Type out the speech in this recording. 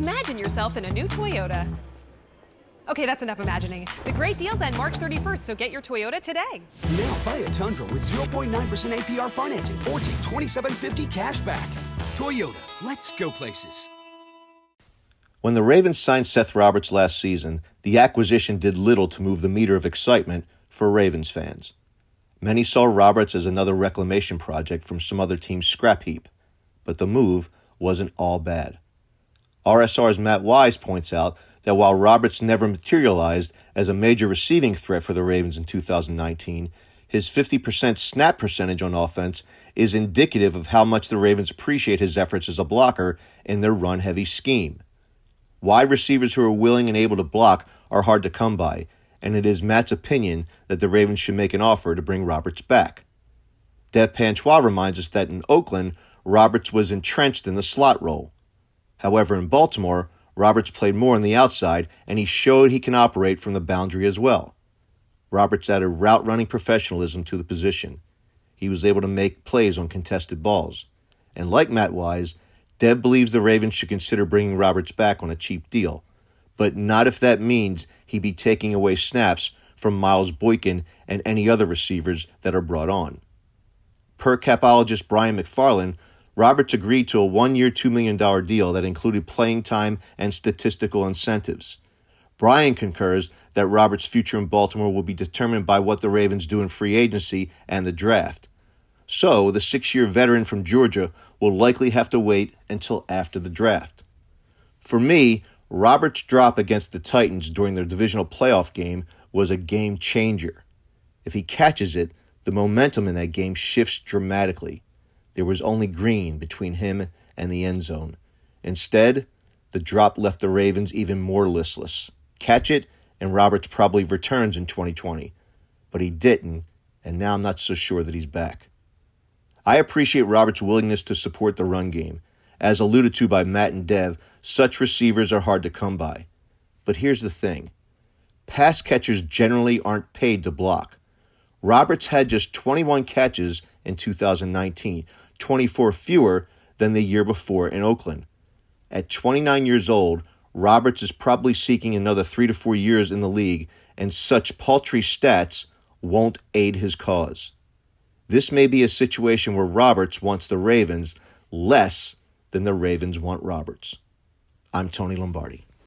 Imagine yourself in a new Toyota. Okay, that's enough imagining. The great deals end March 31st, so get your Toyota today. Now buy a Tundra with 0.9% APR financing or take $2,750 cash back. Toyota, let's go places. When the Ravens signed Seth Roberts last season, the acquisition did little to move the meter of excitement for Ravens fans. Many saw Roberts as another reclamation project from some other team's scrap heap, but the move wasn't all bad. RSR's Matt Wise points out that while Roberts never materialized as a major receiving threat for the Ravens in 2019, his 50% snap percentage on offense is indicative of how much the Ravens appreciate his efforts as a blocker in their run-heavy scheme. Wide receivers who are willing and able to block are hard to come by, and it is Matt's opinion that the Ravens should make an offer to bring Roberts back. Dev Panchwa reminds us that in Oakland, Roberts was entrenched in the slot role. However, in Baltimore, Roberts played more on the outside, and he showed he can operate from the boundary as well. Roberts added route-running professionalism to the position. He was able to make plays on contested balls. And like Matt Wise, Dev believes the Ravens should consider bringing Roberts back on a cheap deal, but not if that means he be taking away snaps from Miles Boykin and any other receivers that are brought on. Per capologist Brian McFarland, Roberts agreed to a one-year, $2 million deal that included playing time and statistical incentives. Brian concurs that Roberts' future in Baltimore will be determined by what the Ravens do in free agency and the draft. So, the 6-year veteran from Georgia will likely have to wait until after the draft. For me, Roberts' drop against the Titans during their divisional playoff game was a game changer. If he catches it, the momentum in that game shifts dramatically. There was only green between him and the end zone. Instead, the drop left the Ravens even more listless. Catch it, and Roberts probably returns in 2020. But he didn't, and now I'm not so sure that he's back. I appreciate Roberts' willingness to support the run game. As alluded to by Matt and Dev, such receivers are hard to come by. But here's the thing. Pass catchers generally aren't paid to block. Roberts had just 21 catches in 2019, 24 fewer than the year before in Oakland. At 29 years old, Roberts is probably seeking another 3 to 4 years in the league, and such paltry stats won't aid his cause. This may be a situation where Roberts wants the Ravens less than the Ravens want Roberts. I'm Tony Lombardi.